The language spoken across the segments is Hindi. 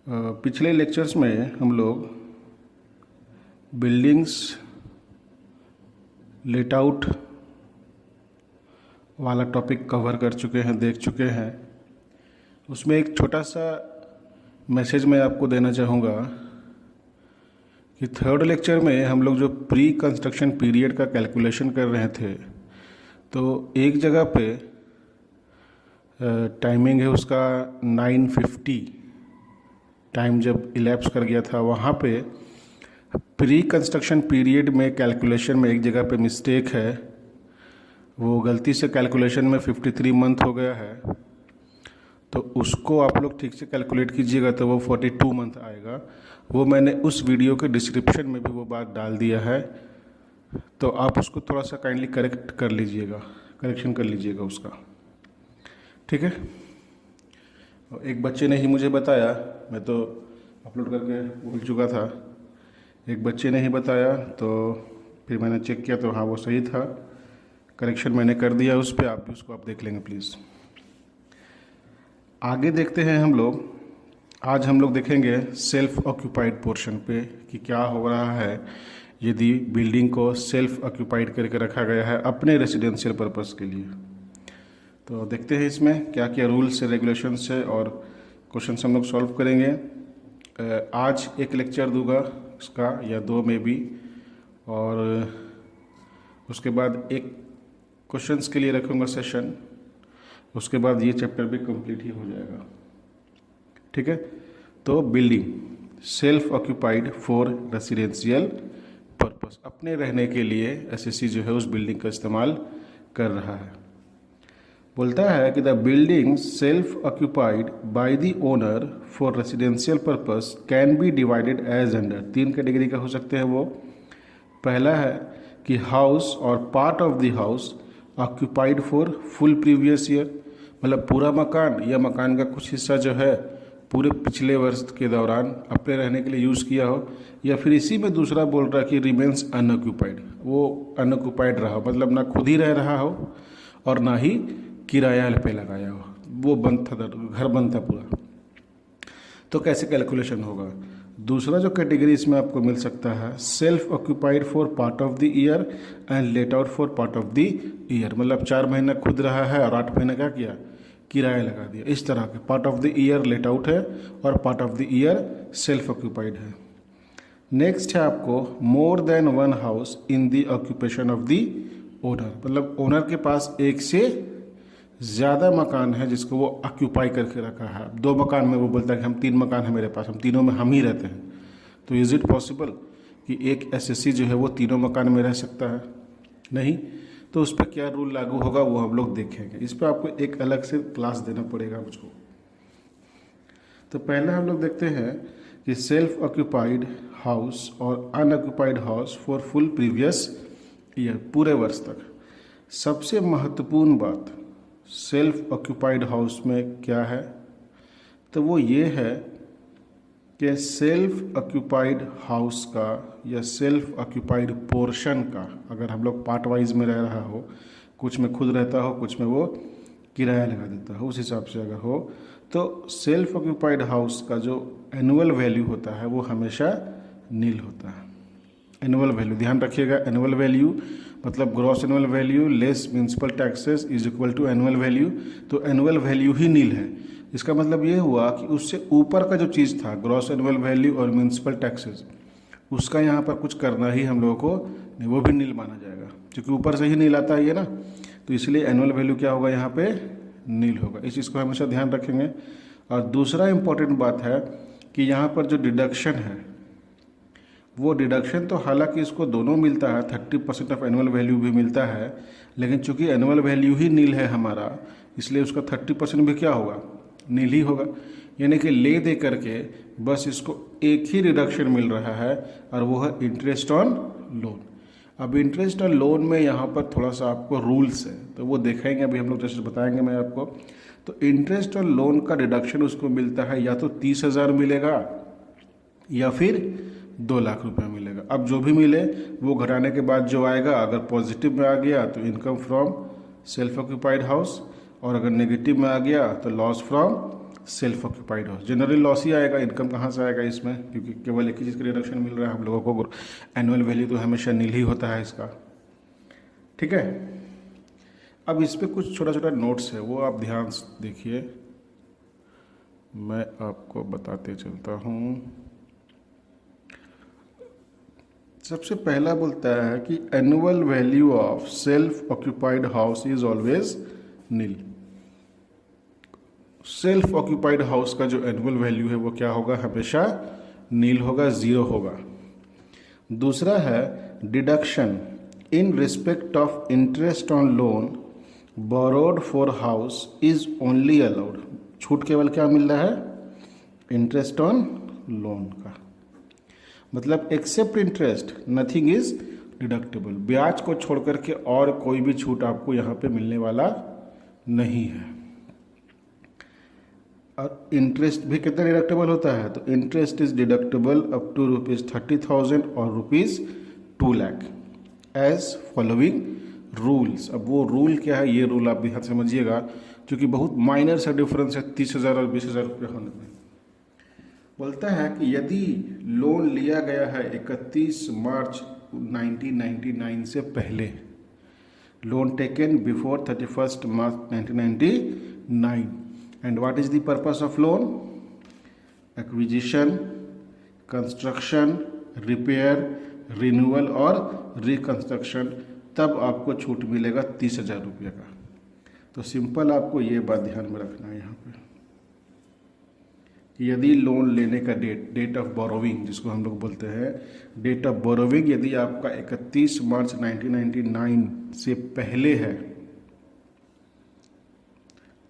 पिछले लेक्चर्स में हम लोग बिल्डिंग्स लेट आउट वाला टॉपिक कवर कर चुके हैं, देख चुके हैं। उसमें एक छोटा सा मैसेज मैं आपको देना चाहूँगा कि थर्ड लेक्चर में हम लोग जो प्री कंस्ट्रक्शन पीरियड का कैलकुलेशन कर रहे थे, तो एक जगह पे टाइमिंग है उसका 9:50 टाइम जब इलैप्स कर गया था, वहाँ पे प्री कंस्ट्रक्शन पीरियड में कैलकुलेशन में एक जगह पे मिस्टेक है। वो गलती से कैलकुलेशन में 53 मंथ हो गया है, तो उसको आप लोग ठीक से कैलकुलेट कीजिएगा तो वो 42 मंथ आएगा। वो मैंने उस वीडियो के डिस्क्रिप्शन में भी वो बात डाल दिया है, तो आप उसको थोड़ा सा काइंडली करेक्ट कर लीजिएगा, करेक्शन कर लीजिएगा उसका, ठीक है। एक बच्चे ने ही मुझे बताया, मैं तो अपलोड करके भूल चुका था, एक बच्चे ने ही बताया, तो फिर मैंने चेक किया तो हाँ वो सही था, करेक्शन मैंने कर दिया उस पर। आप भी उसको आप देख लेंगे प्लीज़। आगे देखते हैं हम लोग। आज हम लोग देखेंगे सेल्फ ऑक्यूपाइड पोर्शन पे कि क्या हो रहा है यदि बिल्डिंग को सेल्फ ऑक्यूपाइड करके रखा गया है अपने रेसिडेंशियल पर्पस के लिए। तो देखते हैं इसमें क्या क्या रूल्स है, रेगुलेशंस है और क्वेश्चन हम लोग सॉल्व करेंगे। आज एक लेक्चर दूंगा इसका या दो में भी, और उसके बाद एक क्वेश्चंस के लिए रखूँगा सेशन। उसके बाद ये चैप्टर भी कंप्लीट ही हो जाएगा, ठीक है। तो building self occupied for residential purpose, अपने रहने के लिए एसएससी जो है उस बिल्डिंग का इस्तेमाल कर रहा है। बोलता है कि the building self occupied by the owner for residential purpose can be divided as under. 3 category का हो सकते हैं वो। पहला है कि हाउस और part of the house occupied for full previous year, मतलब पूरा मकान या मकान का कुछ हिस्सा जो है पूरे पिछले वर्ष के दौरान अपने रहने के लिए यूज़ किया हो, या फिर इसी में दूसरा बोल रहा है कि रिमेन्स अनऑक्यूपाइड, वो अनऑक्यूपाइड रहा हो, मतलब ना खुद ही रह रहा हो और ना ही किराया पे लगाया हो, वो बंद था, घर बंद था पूरा। तो कैसे कैलकुलेशन होगा? दूसरा जो कैटेगरी इसमें आपको मिल सकता है, self occupied for part of the year and let out for part of the year, मतलब 4 महीना खुद रहा है और 8 महीना क्या किया, किराया लगा दिया। इस तरह के part of the year late out है और part of the year self occupied है। नेक्स्ट है आपको मोर than one house in the occupation of the owner, मतलब ओनर के पास एक से ज़्यादा मकान है जिसको वो ऑक्यूपाई करके रखा है। 2 मकान में वो बोलता है कि हम 3 मकान है मेरे पास, हम तीनों में हम ही रहते हैं। तो इज़ इट पॉसिबल कि एक एसएससी जो है वो तीनों मकान में रह सकता है? नहीं। तो उस पर क्या रूल लागू होगा वो हम लोग देखेंगे। इस पर आपको एक अलग से क्लास देना पड़ेगा मुझको। तो पहले हम लोग देखते हैं कि सेल्फ ऑक्यूपाइड हाउस और unoccupied house for full previous year, पूरे वर्ष तक। सबसे महत्वपूर्ण बात सेल्फ ऑक्यूपाइड हाउस में क्या है, तो वो ये है कि सेल्फ ऑक्यूपाइड हाउस का या सेल्फ ऑक्यूपाइड पोर्शन का, अगर हम लोग पार्ट वाइज में रह रहा हो, कुछ में खुद रहता हो, कुछ में वो किराया लगा देता हो, उस हिसाब से अगर हो, तो सेल्फ ऑक्यूपाइड हाउस का जो एनुअल वैल्यू होता है वो हमेशा नील होता है। एनुअल वैल्यू ध्यान रखिएगा, एनुअल वैल्यू मतलब gross annual value less municipal taxes is equal to annual value. तो एनुअल वैल्यू ही नील है। इसका मतलब ये हुआ कि उससे ऊपर का जो चीज़ था ग्रॉस एनुअल वैल्यू और म्यूनसिपल टैक्सेस, उसका यहाँ पर कुछ करना ही हम लोगों को नहीं, वो भी नील माना जाएगा, क्योंकि ऊपर से ही नील आता है ये ना। तो इसलिए एनुअल वैल्यू क्या होगा, यहाँ पे नील होगा। इस चीज़ को हमेशा ध्यान रखेंगे। और दूसरा इम्पॉर्टेंट बात है कि यहाँ पर जो डिडक्शन है, वो डिडक्शन तो हालांकि इसको दोनों मिलता है, 30% ऑफ एनुअल वैल्यू भी मिलता है, लेकिन चूंकि एनुअल वैल्यू ही नील है हमारा, इसलिए उसका 30% भी क्या होगा, नील ही होगा। यानी कि ले दे करके बस इसको एक ही रिडक्शन मिल रहा है और वो है इंटरेस्ट ऑन लोन। अब इंटरेस्ट ऑन लोन में यहाँ पर थोड़ा सा आपको रूल्स है, तो वो देखेंगे अभी हम लोग, जैसे बताएंगे मैं आपको। तो इंटरेस्ट ऑन लोन का डिडक्शन उसको मिलता है या तो 30,000 मिलेगा या फिर 2 लाख रुपया मिलेगा। अब जो भी मिले वो घटाने के बाद जो आएगा, अगर पॉजिटिव में आ गया तो income from self occupied house, और अगर नेगेटिव में आ गया तो loss from self occupied house. Generally loss ही आएगा, इनकम कहाँ से आएगा इसमें, क्योंकि केवल एक ही चीज़ का रिडक्शन मिल रहा है हम लोगों को। एनुअल वैल्यू तो हमेशा नील ही होता है इसका। ठीक है, अब इस पर कुछ छोटा छोटा नोट्स है, वो आप ध्यान से देखिए, मैं आपको बताते चलता हूँ। सबसे पहला बोलता है कि annual value of self occupied house is always nil. Self occupied house का जो एनुअल वैल्यू है वो क्या होगा, हमेशा नील होगा, जीरो होगा। दूसरा है deduction in respect of interest on loan borrowed for house is only allowed. छूट केवल क्या मिल रहा है, इंटरेस्ट ऑन लोन का, मतलब except interest nothing is deductible. ब्याज को छोड़ करके और कोई भी छूट आपको यहाँ पे मिलने वाला नहीं है। और इंटरेस्ट भी कितना डिडक्टेबल होता है, तो interest is deductible up to ₹30,000 और ₹2 लाख एज फॉलोइंग रूल्स। अब वो रूल क्या है, ये रूल आप ध्यान समझिएगा, क्योंकि बहुत माइनर सा डिफरेंस है 30,000 और 20,000 रुपये होने में। बोलता है कि यदि लोन लिया गया है 31 मार्च 1999 से पहले, loan taken before 31 March 1999, and what is the purpose of loan? Acquisition, construction, repair, renewal और reconstruction, तब आपको छूट मिलेगा 30,000 रुपये का। तो सिंपल आपको ये बात ध्यान में रखना है यहाँ पे कि यदि लोन लेने का डेट ऑफ बोरोविंग, जिसको हम लोग बोलते हैं डेट ऑफ बोरोविंग, यदि आपका 31 मार्च 1999 से पहले है,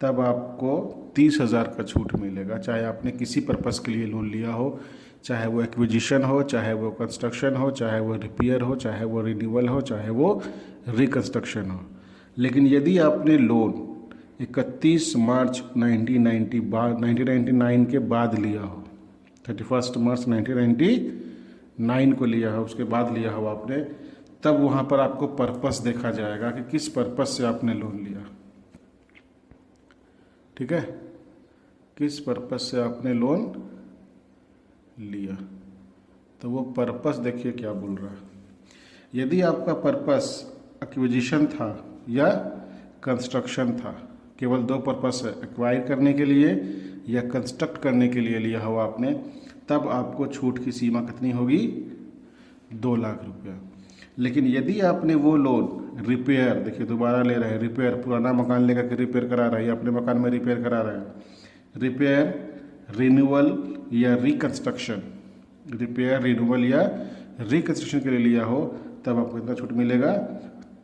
तब आपको 30,000 का छूट मिलेगा, चाहे आपने किसी पर्पस के लिए लोन लिया हो, चाहे वो एक्विजिशन हो, चाहे वो कंस्ट्रक्शन हो, चाहे वो रिपेयर हो, चाहे वो रिन्यूअल हो, चाहे वो रिकंस्ट्रक्शन हो। लेकिन यदि आपने लोन 31 मार्च 1999 के बाद लिया हो, 31 मार्च 1999 को लिया हो, उसके बाद लिया हो आपने, तब वहाँ पर आपको पर्पस देखा जाएगा कि किस पर्पस से आपने लोन लिया। ठीक है, किस पर्पस से आपने लोन लिया, तो वो पर्पस देखिए क्या बोल रहा है। यदि आपका पर्पस एक्विजिशन था या कंस्ट्रक्शन था, केवल दो पर्पस है, एक्वायर करने के लिए या कंस्ट्रक्ट करने के लिए लिया हो आपने, तब आपको छूट की सीमा कितनी होगी, 2 लाख रुपया। लेकिन यदि आपने वो लोन रिपेयर, देखिए दोबारा ले रहे हैं, रिपेयर, पुराना मकान लेकर के रिपेयर करा रहे हैं, अपने मकान में रिपेयर करा रहे हैं, रिपेयर, रिन्यूअल या रिकंस्ट्रक्शन, रिपेयर, रिन्यूअल या रिकंस्ट्रक्शन के लिए लिया हो, तब आपको कितना छूट मिलेगा,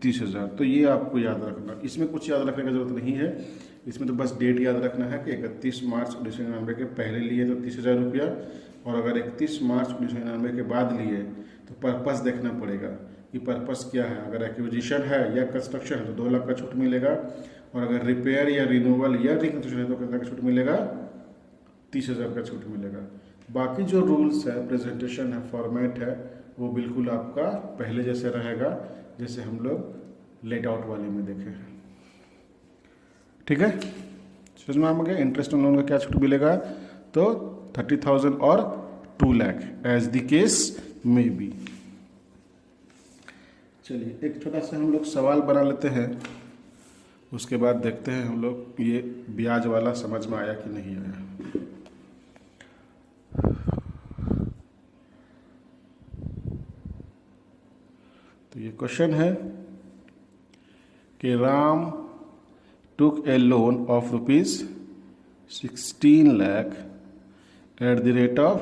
30,000। तो ये आपको याद रखना, इसमें कुछ याद रखने की जरूरत नहीं है, इसमें तो बस डेट याद रखना है कि 31 मार्च 1999 के पहले लिए तो 30,000 रुपया, और अगर 31 मार्च 1999 के बाद लिए तो पर्पस देखना पड़ेगा कि पर्पस क्या है। अगर एक्विजिशन है या कंस्ट्रक्शन है तो 2 लाख का छूट मिलेगा, और अगर रिपेयर या रिन्यूअल या रिकंस्ट्रक्शन है तो कितना का छूट मिलेगा, 30,000 का छूट मिलेगा। बाकी जो रूल्स है, प्रेजेंटेशन है, फॉर्मेट है, वो बिल्कुल आपका पहले जैसे रहेगा जैसे हम लोग लेट आउट वाले में देखे हैं। ठीक है, समझ में आ गया। इंटरेस्ट ऑन लोन का क्या छूट मिलेगा, तो 30,000 और 2 lakh as the case may be. चलिए एक छोटा सा हम लोग सवाल बना लेते हैं, उसके बाद देखते हैं हम लोग ये ब्याज वाला समझ में आया कि नहीं आया। तो ये क्वेश्चन है कि Ram took a loan of ₹16 lakh at the rate of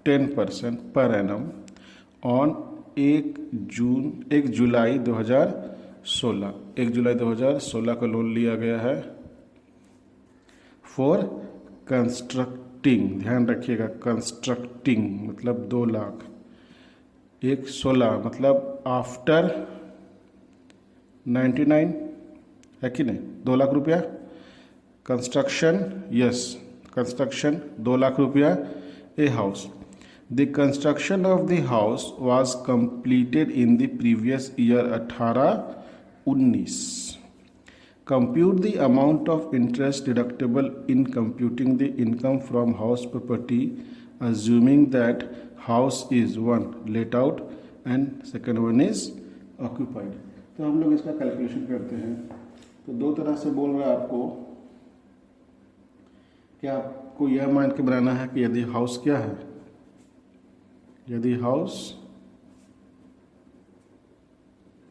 10% per annum on 1 जुलाई 2016। 1 जुलाई 2016 को लोन लिया गया है फॉर कंस्ट्रक्टिंग, ध्यान रखिएगा, कंस्ट्रक्टिंग मतलब 2 लाख, 1/16 मतलब आफ्टर 99 है कि नहीं, 2 लाख रुपया। कंस्ट्रक्शन, यस कंस्ट्रक्शन 2 लाख रुपया। A house, the construction of the house was completed in the previous year 18-19। Compute the amount of interest deductible in computing the income from house property assuming that house is one let out and second one is occupied. तो हम लोग इसका कैलकुलेशन करते हैं। तो दो तरह से बोल रहा है आपको कि आपको यह मान के बनाना है कि यदि हाउस क्या है, यदि हाउस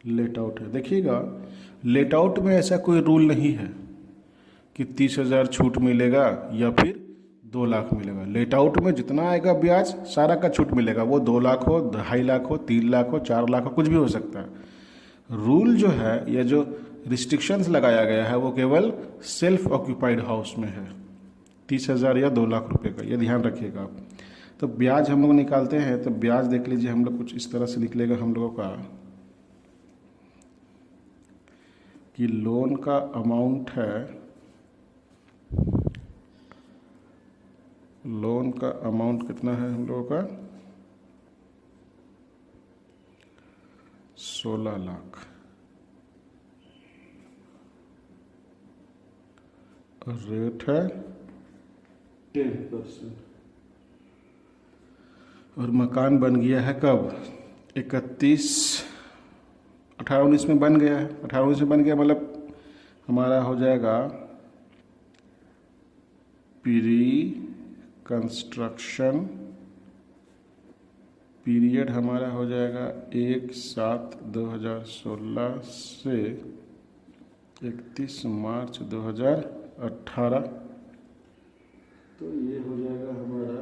लेट आउट है। देखिएगा लेट आउट में ऐसा कोई रूल नहीं है कि 30,000 छूट मिलेगा या फिर 2 लाख मिलेगा। लेट आउट में जितना आएगा ब्याज सारा का छूट मिलेगा, वो 2 लाख हो, 2.5 लाख हो, 3 लाख हो, 4 लाख हो, कुछ भी हो सकता है। रूल जो है या जो रिस्ट्रिक्शंस लगाया गया है वो केवल सेल्फ ऑक्यूपाइड हाउस में है, 30,000 या 2 लाख रुपए का, ये ध्यान रखिएगा आप। तो ब्याज हम लोग निकालते हैं, तो ब्याज देख लीजिए हम लोग कुछ इस तरह से निकलेगा हम लोगों का कि लोन का अमाउंट है, लोन का अमाउंट कितना है हम लोगों का 16 लाख और रेट है 10%। और मकान बन गया है कब 18-19 में बन गया है। 18-19 में बन गया मतलब हमारा हो जाएगा प्री कंस्ट्रक्शन पीरियड हमारा हो जाएगा 1/7/2016 से 31 मार्च 2018। तो ये हो जाएगा हमारा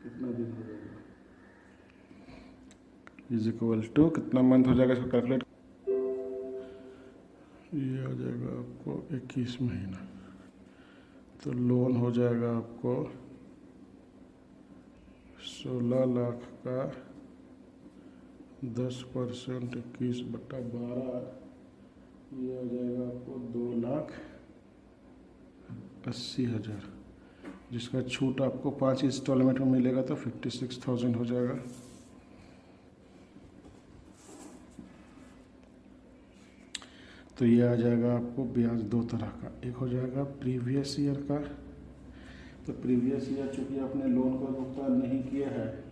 कितना दिन हो जाएगा इज इक्वल टू कितना मंथ हो जाएगा इसको कैलकुलेट, ये आ जाएगा आपको 21 महीना। तो लोन हो जाएगा आपको 16 लाख का 10% 21/12, ये आ जाएगा आपको 2,80,000, जिसका छूट आपको 5 इंस्टॉलमेंट में मिलेगा तो 56,000 हो जाएगा। तो ये आ जाएगा आपको ब्याज दो तरह का, एक हो जाएगा प्रीवियस ईयर का। तो प्रीवियस ईयर चूँकि आपने लोन का भुगतान नहीं किया है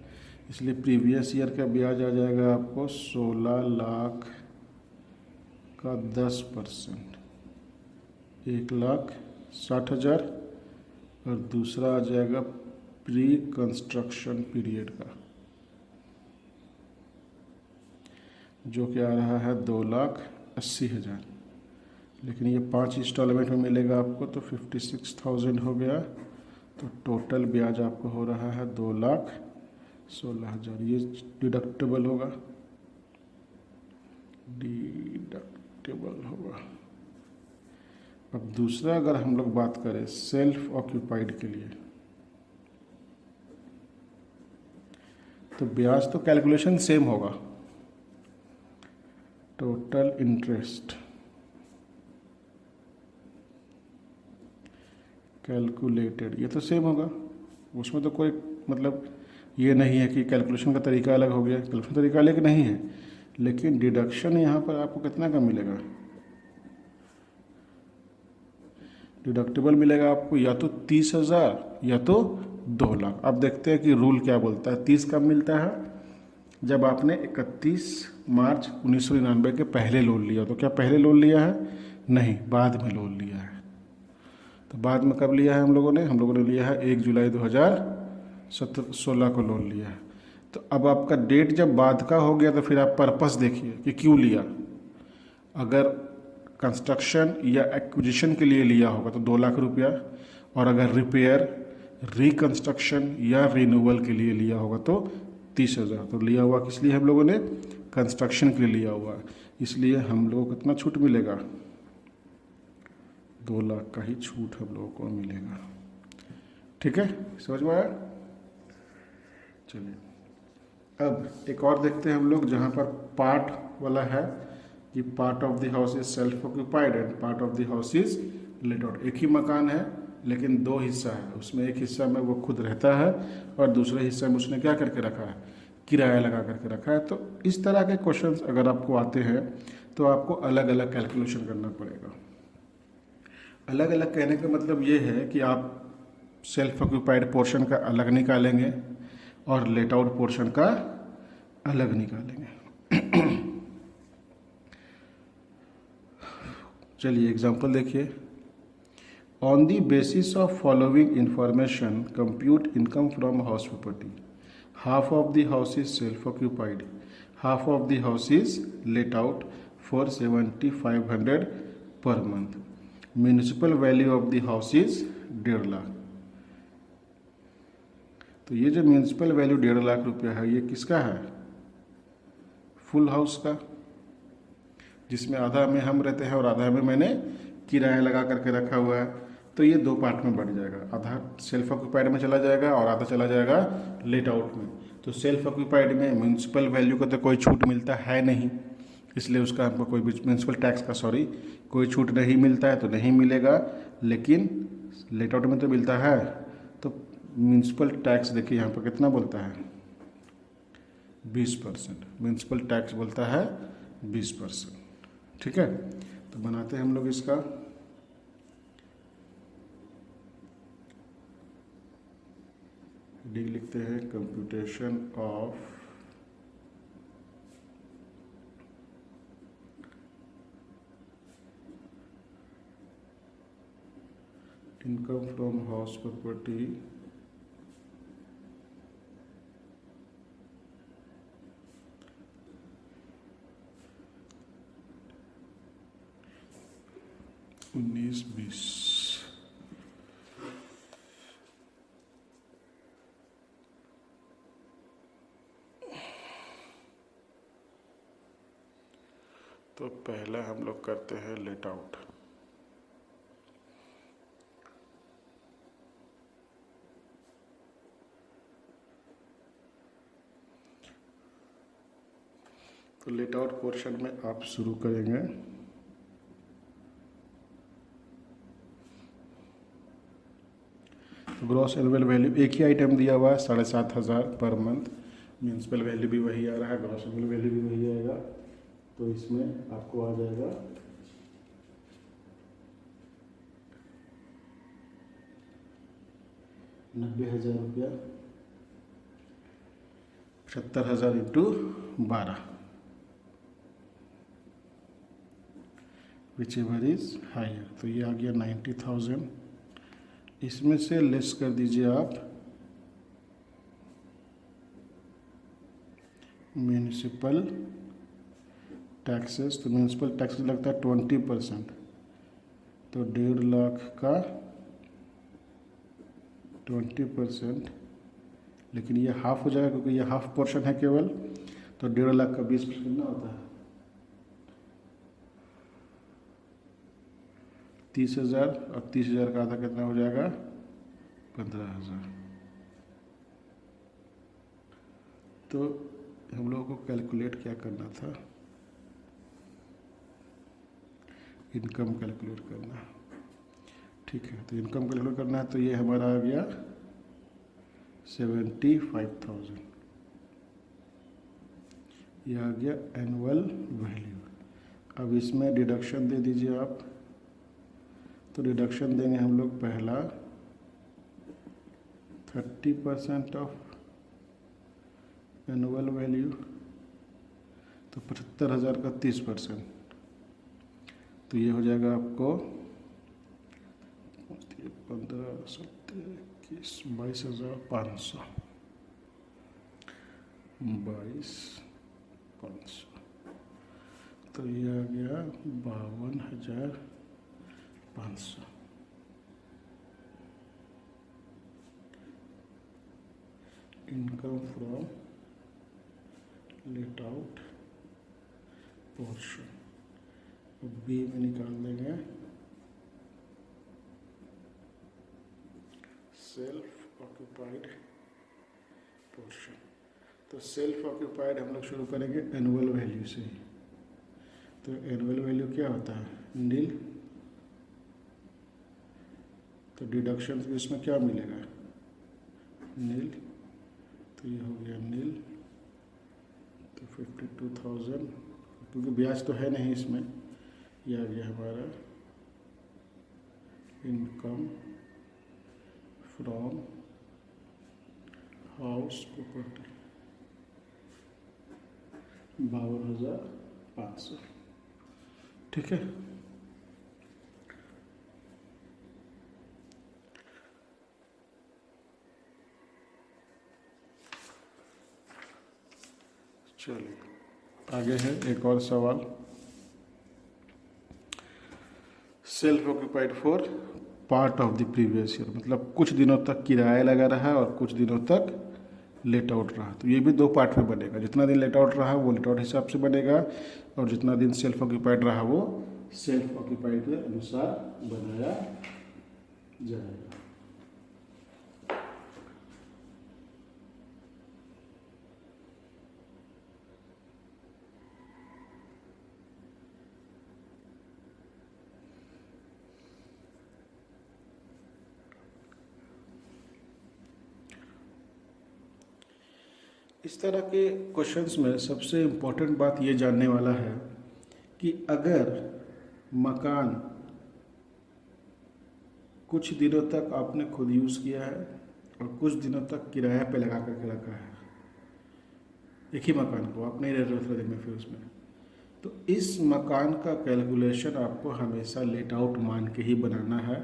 इसलिए प्रीवियस ईयर का ब्याज आ जाएगा आपको 16 लाख का 10%, 1,60,000। और दूसरा आ जाएगा प्री कंस्ट्रक्शन पीरियड का जो कि आ रहा है 2,80,000, लेकिन ये 5 इंस्टॉलमेंट में मिलेगा आपको तो 56,000 हो गया। तो टोटल ब्याज आपको हो रहा है 2,16,000। ये डिडक्टेबल होगा, डिडक्टेबल होगा। अब दूसरा अगर हम लोग बात करें सेल्फ ऑक्यूपाइड के लिए, तो ब्याज तो कैलकुलेशन सेम होगा, टोटल इंटरेस्ट कैलकुलेटेड, ये तो सेम होगा, उसमें तो कोई मतलब ये नहीं है कि कैलकुलेशन का तरीका अलग हो गया, कैलकुलेशन तरीका अलग नहीं है, लेकिन डिडक्शन यहाँ पर आपको कितना का मिलेगा, डिडक्टेबल मिलेगा आपको या तो 30,000 या तो 2 लाख। अब देखते हैं कि रूल क्या बोलता है। 30 कब मिलता है, जब आपने 31 मार्च 1999 के पहले लोन लिया। तो क्या पहले लोन लिया है, नहीं, बाद में लोन लिया है। तो बाद में कब लिया है हम लोगों ने लिया है 1 जुलाई 2016 को लोन लिया है। तो अब आपका डेट जब बाद का हो गया तो फिर आप पर्पस देखिए कि क्यों लिया। अगर कंस्ट्रक्शन या एक्विजिशन के लिए लिया होगा तो 2 लाख रुपया, और अगर रिपेयर, रिकंस्ट्रक्शन या रिन्यूअल के लिए लिया होगा तो 30,000। तो लिया हुआ किस लिए हम लोगों ने, कंस्ट्रक्शन के लिए लिया हुआ, इसलिए हम लोगों को कितना छूट मिलेगा, 2 लाख का ही छूट हम लोगों को मिलेगा। ठीक है, समझ में आया। चलिए अब एक और देखते हैं हम लोग, जहाँ पर पार्ट वाला है कि part of the house is self occupied and part of the house is let out. एक ही मकान है लेकिन 2 हिस्सा है, उसमें एक हिस्सा में वो खुद रहता है और दूसरे हिस्से में उसने क्या करके रखा है, किराया लगा करके रखा है। तो इस तरह के क्वेश्चंस अगर आपको आते हैं तो आपको अलग अलग कैलकुलेशन करना पड़ेगा। अलग अलग कहने का मतलब ये है कि आप सेल्फ ऑक्यूपाइड पोर्शन का अलग निकालेंगे और लेट आउट पोर्शन का अलग निकालेंगे। चलिए एग्जांपल देखिए। On the basis of following information compute income from house property. Half of the house is self occupied, half of the house is let out for 7500 per month. Municipal value of the house is 1.5 lakh. तो ये जो म्यूनिसिपल वैल्यू 1.5 लाख रुपया है, ये किसका है? फुल हाउस का, जिसमें आधा में हम रहते हैं और आधा में मैंने किराया लगा करके रखा हुआ है। तो ये दो पार्ट में बढ़ जाएगा, आधा सेल्फ ऑक्यूपाइड में चला जाएगा और आधा चला जाएगा लेट आउट में। तो सेल्फ ऑक्यूपाइड में म्यूनिसिपल वैल्यू को तो कोई छूट मिलता है नहीं, इसलिए उसका हमको कोई म्यूनिसिपल टैक्स का कोई छूट नहीं मिलता है, तो नहीं मिलेगा। लेकिन लेट आउट में तो मिलता है। तो म्यूनिसिपल टैक्स देखिए यहाँ पर कितना बोलता है, 20%। म्यूनिसिपल टैक्स बोलता है 20%। ठीक है, तो बनाते हैं हम लोग इसका। डी लिखते हैं computation of income from house property उन्नीस 20। तो पहला हम लोग करते हैं लेट आउट। तो लेट आउट पोर्शन में आप शुरू करेंगे ग्रॉस एनुअल वैल्यू, एक ही आइटम दिया हुआ है 7,500 पर मंथ। म्यूनिसिपल वैल्यू भी वही आ रहा है, ग्रॉस एनुअल वैल्यू भी वही आएगा। तो इसमें आपको आ जाएगा 90,000 रुपया, 75,000 into 12, whichever is higher. तो ये आ गया 90,000। इसमें से लेस कर दीजिए आप म्यूनिसिपल टैक्सेस। तो म्यूनिसिपल टैक्सेस लगता है 20%, तो 1.5 लाख का 20%, लेकिन ये हाफ हो जाएगा क्योंकि ये हाफ पोर्शन है केवल। तो 1.5 लाख का 20% कितना होता है? 30,000, और 30,000 का आधा कितना हो जाएगा? 15,000। तो हम लोगों को कैलकुलेट क्या करना था? इनकम कैलकुलेट करना। ठीक है, तो इनकम कैलकुलेट करना है। तो ये हमारा आ गया 75,000। ये आ गया एनुअल वैल्यू। अब इसमें डिडक्शन दे दीजिए आप। तो डिडक्शन देंगे हम लोग पहला 30% ऑफ एनुअल वैल्यू, तो 75,000 का 30%, तो ये हो जाएगा आपको 15, 17, 21, 22,500, 22,500। तो ये आ गया 52,500। Income from let out portion, B में निकाल देंगे सेल्फ ऑक्यूपाइड पोर्शन। तो सेल्फ ऑक्यूपाइड हम लोग शुरू करेंगे एनुअल वैल्यू से ही। तो एनुअल वैल्यू क्या होता है? नील। तो डिडक्शन इसमें क्या मिलेगा? नील। तो ये हो गया नील। तो 52,000, क्योंकि ब्याज तो है नहीं इसमें। ये आ गया हमारा इनकम फ्रॉम हाउस प्रॉपर्टी 52,500। ठीक है, चलिए आगे है एक और सवाल। Self occupied for part of the previous year, मतलब कुछ दिनों तक किराया लगा रहा और कुछ दिनों तक लेट आउट रहा। तो ये भी दो पार्ट में बनेगा। जितना दिन लेट आउट रहा वो लेट आउट हिसाब से बनेगा, और जितना दिन सेल्फ ऑक्यूपाइड रहा वो सेल्फ ऑक्यूपाइड के अनुसार बनाया जाएगा। इस तरह के क्वेश्चंस में सबसे इम्पोर्टेंट बात ये जानने वाला है कि अगर मकान कुछ दिनों तक आपने खुद यूज़ किया है और कुछ दिनों तक किराया पे लगा करके रखा है, एक ही मकान को आप नहीं रह रहे थोड़े दिन में फिर उसमें, तो इस मकान का कैलकुलेशन आपको हमेशा लेट आउट मान के ही बनाना है।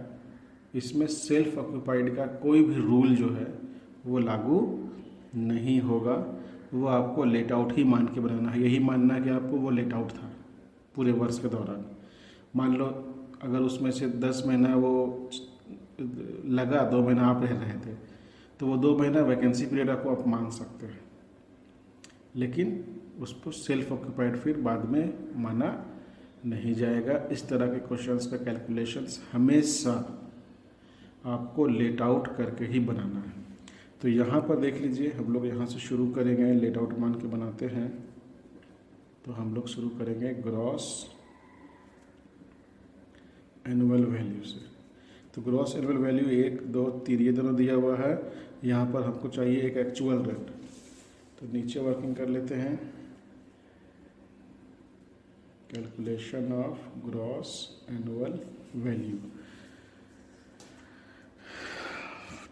इसमें सेल्फ ऑक्यूपाइड का कोई भी रूल जो है वो लागू नहीं होगा, वो आपको लेट आउट ही मान के बनाना है। यही मानना है कि आपको वो लेट आउट था पूरे वर्ष के दौरान। मान लो अगर उसमें से 10 महीना वो लगा, 2 महीना आप रह रहे थे, तो वो 2 महीना वैकेंसी पीरियड आपको आप मान सकते हैं, लेकिन उसको सेल्फ ऑक्यूपाइड फिर बाद में माना नहीं जाएगा। इस तरह के क्वेश्चंस का कैलकुलेशंस हमेशा आपको लेट आउट करके ही बनाना है। तो यहाँ पर देख लीजिए, हम लोग यहाँ से शुरू करेंगे, लेट आउट मान के बनाते हैं। तो हम लोग शुरू करेंगे ग्रॉस एनुअल वैल्यू से। तो ग्रॉस एनुअल वैल्यू 1, 2, 3 ये दोनों दिया हुआ है। यहाँ पर हमको चाहिए एक एक्चुअल रेंट, तो नीचे वर्किंग कर लेते हैं। Calculation of gross annual value,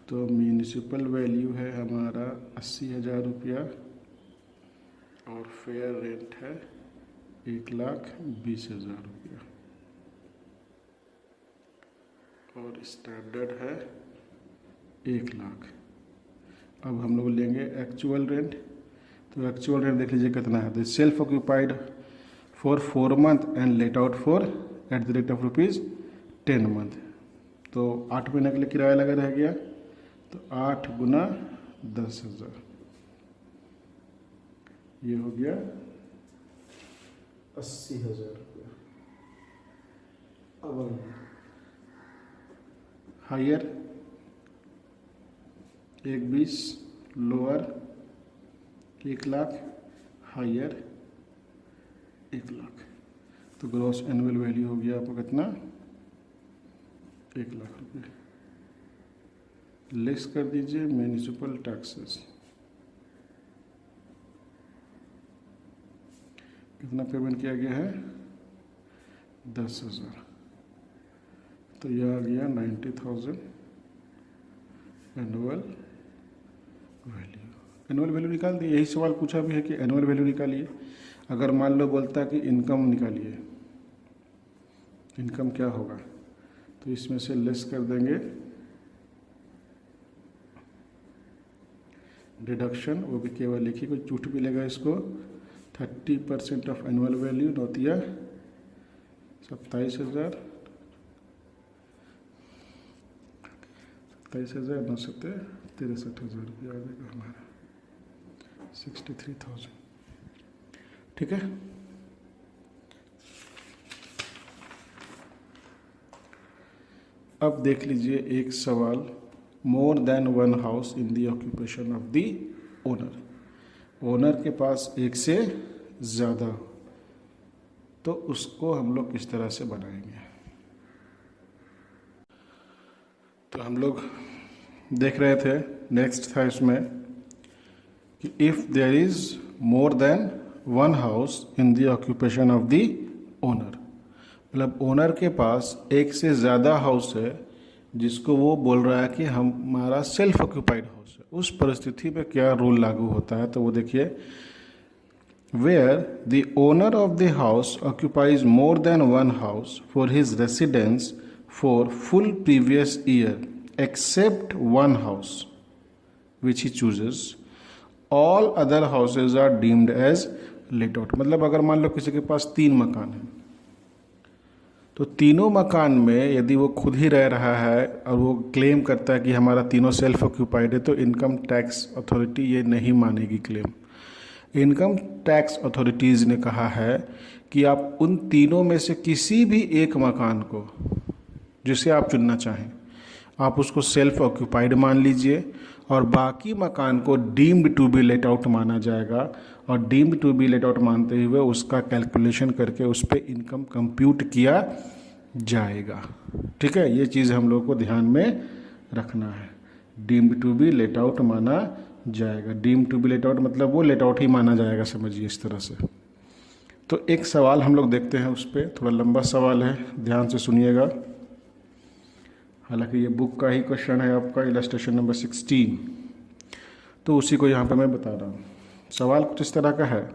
तो म्यूनिसिपल वैल्यू है हमारा 80,000 रुपया और फेयर रेंट है 1,20,000 रुपया और स्टैंडर्ड है 1 लाख। अब हम लोग लेंगे एक्चुअल रेंट। तो एक्चुअल रेंट देख लीजिए कितना है। Self occupied for 4 month and let out for ₹10 month. तो 8 महीने के लिए किराया लगा रह गया, तो 8 गुना 10,000, ये हो गया 80,000 रुपया। अब higher 1,20, lower 1 lakh, higher 1 lakh. तो ग्रॉस एनुअल वैल्यू हो गया आपको कितना, 1 लाख रुपये। लेस कर दीजिए म्यूनिसिपल टैक्सेस, कितना पेमेंट किया गया है, 10,000। तो यह आ गया 90,000 एनुअल वैल्यू। एनुअल वैल्यू निकाल दिए। यही सवाल पूछा भी है कि एनुअल वैल्यू निकालिए। अगर मान लो बोलता कि इनकम निकालिए, इनकम क्या होगा, तो इसमें से लेस कर देंगे डिडक्शन, वो भी केवल लिखिए, कोई झूठ भी लेगा इसको। 30% ऑफ एनुअल वैल्यू नौतिया 27,000, 27,000 63,000 रुपया आ जाएगा हमारा, 63,000। ठीक है। अब देख लीजिए एक सवाल, more than 1 house in the occupation of the owner. Owner के पास एक से ज़्यादा, तो उसको हम लोग किस तरह से बनाएंगे। तो हम लोग देख रहे थे, नेक्स्ट था इसमें कि if there is more than one house in the occupation of the owner. मतलब ओनर के पास एक से ज़्यादा हाउस है जिसको वो बोल रहा है कि हमारा सेल्फ ऑक्यूपाइड हाउस है। उस परिस्थिति में क्या रूल लागू होता है, तो वो देखिए, where the owner of the house occupies more than one house for his residence for full previous year except one house which he chooses, all other houses are deemed as let out. मतलब अगर मान लो किसी के पास 3 मकान है, तो तीनों मकान में यदि वो खुद ही रह रहा है और वो क्लेम करता है कि हमारा तीनों सेल्फ ऑक्यूपाइड है, तो इनकम टैक्स अथॉरिटी ये नहीं मानेगी क्लेम। इनकम टैक्स अथॉरिटीज़ ने कहा है कि आप उन तीनों में से किसी भी एक मकान को जिसे आप चुनना चाहें, आप उसको सेल्फ ऑक्यूपाइड मान लीजिए और बाकी मकान को deemed to be let out माना जाएगा। और deemed to be let out मानते हुए उसका कैलकुलेशन करके उस पर इनकम कंप्यूट किया जाएगा। ठीक है, ये चीज़ हम लोग को ध्यान में रखना है। Deemed to be let out माना जाएगा। Deemed to be let out मतलब वो लेट आउट ही माना जाएगा, समझिए इस तरह से। तो एक सवाल हम लोग देखते हैं उस पर, थोड़ा लंबा सवाल है, ध्यान से सुनिएगा। हालांकि ये बुक का ही क्वेश्चन है आपका, इलस्ट्रेशन नंबर 16, तो उसी को यहाँ पे मैं बता रहा हूँ। सवाल कुछ इस तरह का है,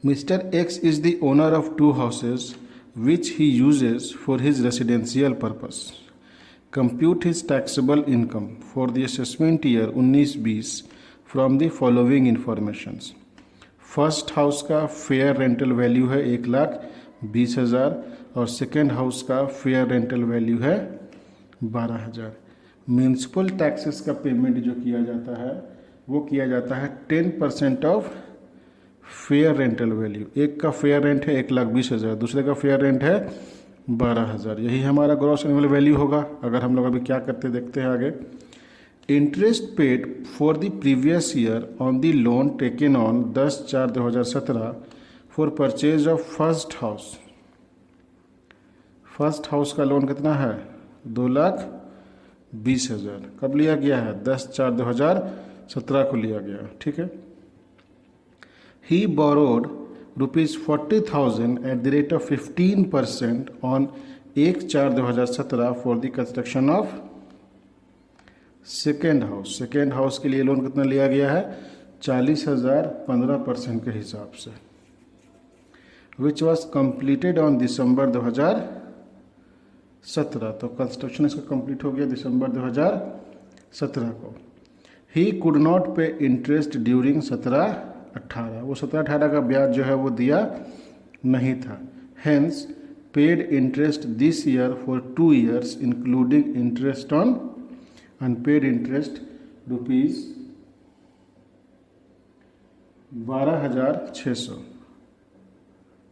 mister X is the owner of 2 houses which he uses for his residential purpose. Compute his taxable income for the assessment year 19-20 from the following informations. First house का फेयर रेंटल वैल्यू है 1,20,000 और सेकेंड हाउस का फेयर रेंटल वैल्यू है 12,000। म्यूनसिपल टैक्सेस का पेमेंट जो किया जाता है वो किया जाता है 10% ऑफ फेयर रेंटल वैल्यू। एक का फेयर रेंट है 1,20,000, दूसरे का फेयर रेंट है 12,000। यही हमारा ग्रॉस एनुअल वैल्यू होगा। अगर हम लोग अभी क्या करते देखते हैं आगे। Interest paid for the previous year on the loan taken on 10/4/2017 for purchase of first house. First house का लोन कितना है? 2,20,000। कब लिया गया है? 10/4/2017 को लिया गया। ठीक है। He borrowed ₹40,000 at the rate of 15% on 1/4/2017 for the construction of second house. Second house के लिए लोन कितना लिया गया है? 40,000 15% के हिसाब से, which was completed on December 2017। तो कंस्ट्रक्शन इसका कंप्लीट हो गया दिसंबर 2017 को। ही कुड नॉट पे इंटरेस्ट ड्यूरिंग 17-18। वो 17-18 का ब्याज जो है वो दिया नहीं था। Hence paid interest this year for 2 years including interest on unpaid interest ₹12,600।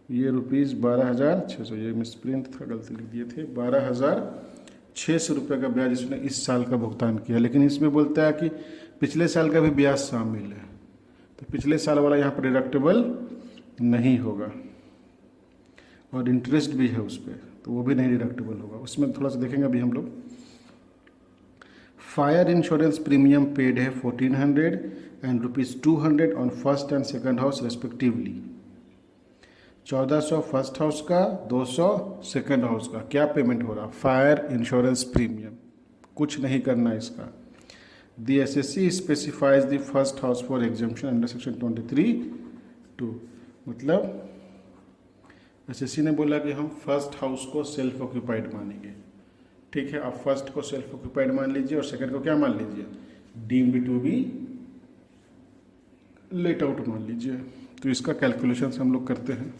ये ₹12,600, ये मिसप्रिंट था, गलती लिख दिए थे। 12,600 रुपये का ब्याज इसने इस साल का भुगतान किया। लेकिन इसमें बोलता है कि पिछले साल का भी ब्याज शामिल है, तो पिछले साल वाला यहाँ पर डिडक्टेबल नहीं होगा और इंटरेस्ट भी है उस पर, तो वो भी नहीं डिडक्टेबल होगा। उसमें थोड़ा सा देखेंगे अभी हम लोग। फायर इंश्योरेंस प्रीमियम पेड है 1,400 and ₹200 on first and second house respectively. 1,400 first house का, 200 सेकंड हाउस का। क्या पेमेंट हो रहा? Fire insurance premium. कुछ नहीं करना इसका। The assessee specifies the first house for exemption under section 23(2). मतलब एसएससी ने बोला कि हम फर्स्ट हाउस को सेल्फ ऑक्यूपाइड मानेंगे। ठीक है, आप फर्स्ट को सेल्फ ऑक्यूपाइड मान लीजिए और सेकंड को क्या मान लीजिए? Deemed to be let out मान लीजिए। तो इसका कैलकुलेशन हम लोग करते हैं।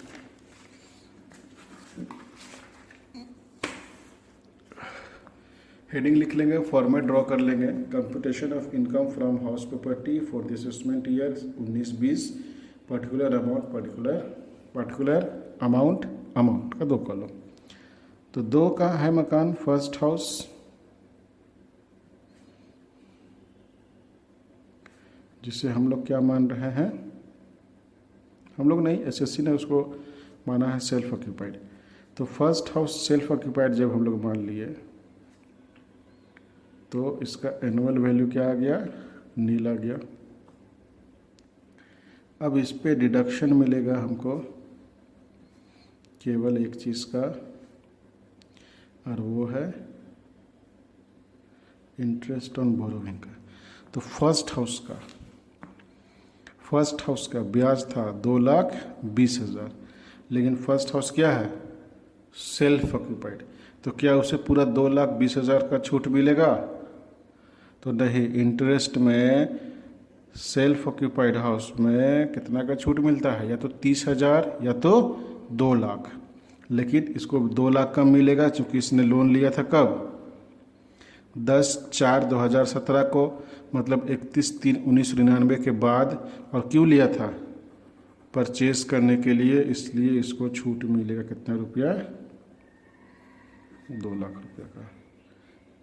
हेडिंग लिख लेंगे, फॉर्मेट ड्रॉ कर लेंगे। Computation of income from house property for the assessment year 19-20, particular amount का 2 कॉलम। तो 2 का है मकान फर्स्ट हाउस, जिसे हम लोग क्या मान रहे हैं? हम लोग नहीं, एसएससी ने उसको माना है सेल्फ ऑक्यूपाइड। तो फर्स्ट हाउस सेल्फ ऑक्यूपाइड जब हम लोग मान लिए तो इसका एनुअल वैल्यू क्या आ गया? नील आ गया। अब इस पे डिडक्शन मिलेगा हमको केवल एक चीज़ का, और वो है इंटरेस्ट ऑन बोरोविंग का। तो फर्स्ट हाउस का ब्याज था 2,20,000, लेकिन फर्स्ट हाउस क्या है, सेल्फ ऑक्यूपाइड, तो क्या उसे पूरा 2,20,000 का छूट मिलेगा? तो नहीं, इंटरेस्ट में सेल्फ ऑक्यूपाइड हाउस में कितना का छूट मिलता है, या तो 30,000 या तो 2 लाख। लेकिन इसको 2 लाख कम मिलेगा क्योंकि इसने लोन लिया था कब, 10/4/2017 को, मतलब 31/3/1999 के बाद। और क्यों लिया था, परचेज करने के लिए, इसलिए इसको छूट मिलेगा कितना रुपया, 2 लाख रुपया का।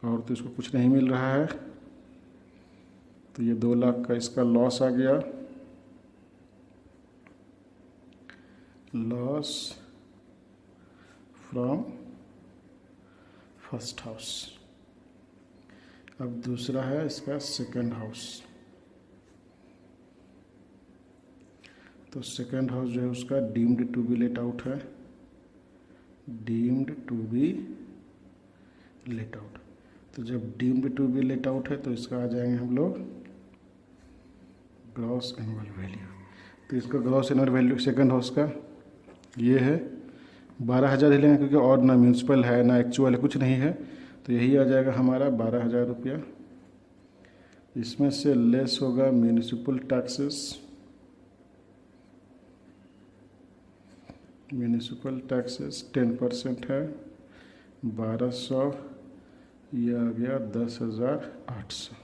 और तो इसको कुछ नहीं मिल रहा है, तो ये 2 लाख का इसका लॉस आ गया, लॉस फ्रॉम फर्स्ट हाउस। अब दूसरा है इसका सेकंड हाउस। तो सेकंड हाउस जो है उसका deemed to be let out है, deemed to be let out. तो जब deemed to be let out है तो इसका आ जाएंगे हम लोग ग्रॉस एनुअल वैल्यू। तो इसका gross annual value second house का ये है 12,000 ही लेंगे, क्योंकि और ना म्यूनसिपल है ना एक्चुअल है, कुछ नहीं है, तो यही आ जाएगा हमारा 12,000 रुपया। इसमें से लेस होगा म्यूनिसिपल टैक्सेस, म्यूनिसिपल टैक्सेस 10% है, 1200, ये आ गया 10,800,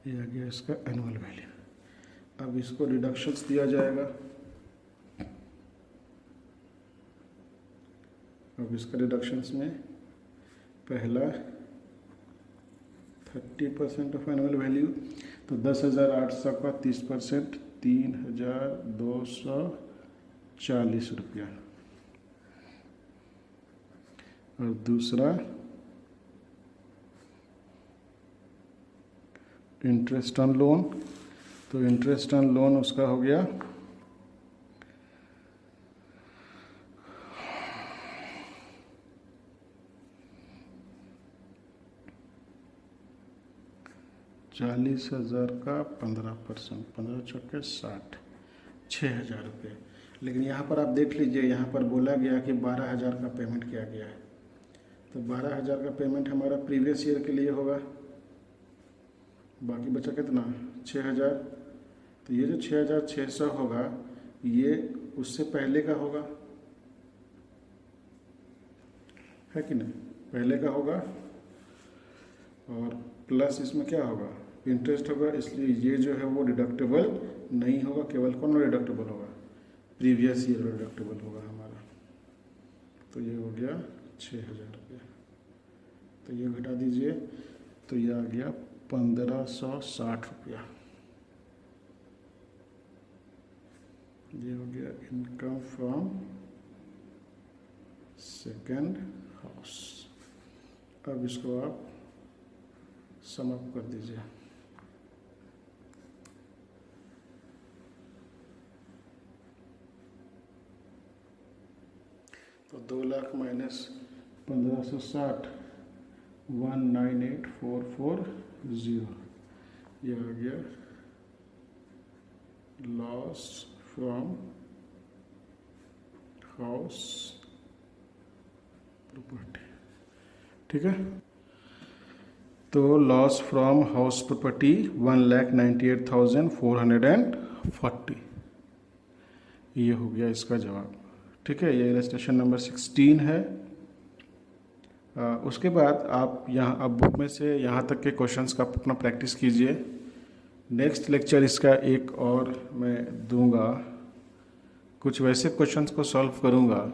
ये आ गया इसका एनुअल वैल्यू। अब इसको डिडक्शंस दिया जाएगा। अब इसका डिडक्शंस में पहला 30% ऑफ एनुअल वैल्यू, तो 10,800 का 30% 3,240 रुपया। और दूसरा इंटरेस्ट ऑन लोन, तो इंटरेस्ट ऑन लोन उसका हो गया 40,000 का 15%, 15 चौके 60, 6,000 रुपये। लेकिन यहाँ पर आप देख लीजिए, यहाँ पर बोला गया कि 12,000 का पेमेंट किया गया है, तो 12,000 का पेमेंट हमारा प्रीवियस ईयर के लिए होगा, बाकी बचा कितना 6,000। तो ये जो 6,600 होगा ये उससे पहले का होगा, है कि नहीं, पहले का होगा, और प्लस इसमें क्या होगा, इंटरेस्ट होगा, इसलिए ये जो है वो डिडक्टेबल नहीं होगा। केवल कौन डिडक्टेबल होगा, प्रीवियस ईयर डिडक्टेबल होगा हमारा। तो ये हो गया 6,000 रुपये, तो ये घटा दीजिए, तो ये आ गया 1,560 रुपया। ये हो गया इनकम फ्रॉम सेकेंड हाउस। अब इसको आप सम अप कर दीजिए। तो 2 लाख माइनस 1,560, 198,440, ये आ गया लॉस फ्रॉम हाउस प्रॉपर्टी। ठीक है, तो लॉस फ्रॉम हाउस प्रॉपर्टी 1,98,440, ये हो गया इसका जवाब। ठीक है, ये इलस्ट्रेशन नंबर 16 है। उसके बाद आप यहाँ अब बुक में से यहाँ तक के क्वेश्चंस का अपना प्रैक्टिस कीजिए। नेक्स्ट लेक्चर इसका एक और मैं दूंगा, कुछ वैसे क्वेश्चंस को सॉल्व करूँगा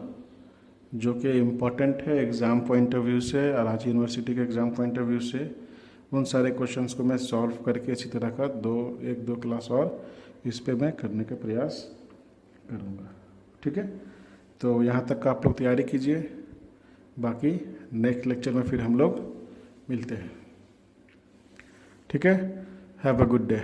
जो कि इम्पॉर्टेंट है एग्ज़ाम पॉइंट ऑफ व्यू से, रांची यूनिवर्सिटी के एग्ज़ाम पॉइंट ऑफ व्यू से। उन सारे क्वेश्चंस को मैं सॉल्व करके अच्छी तरह का एक दो क्लास और इस पे मैं करने का प्रयास करूँगा। ठीक है, तो यहाँ तक का आप लोग तैयारी कीजिए, बाकी नेक्स्ट लेक्चर में फिर हम लोग मिलते हैं। ठीक है, हैव अ गुड डे।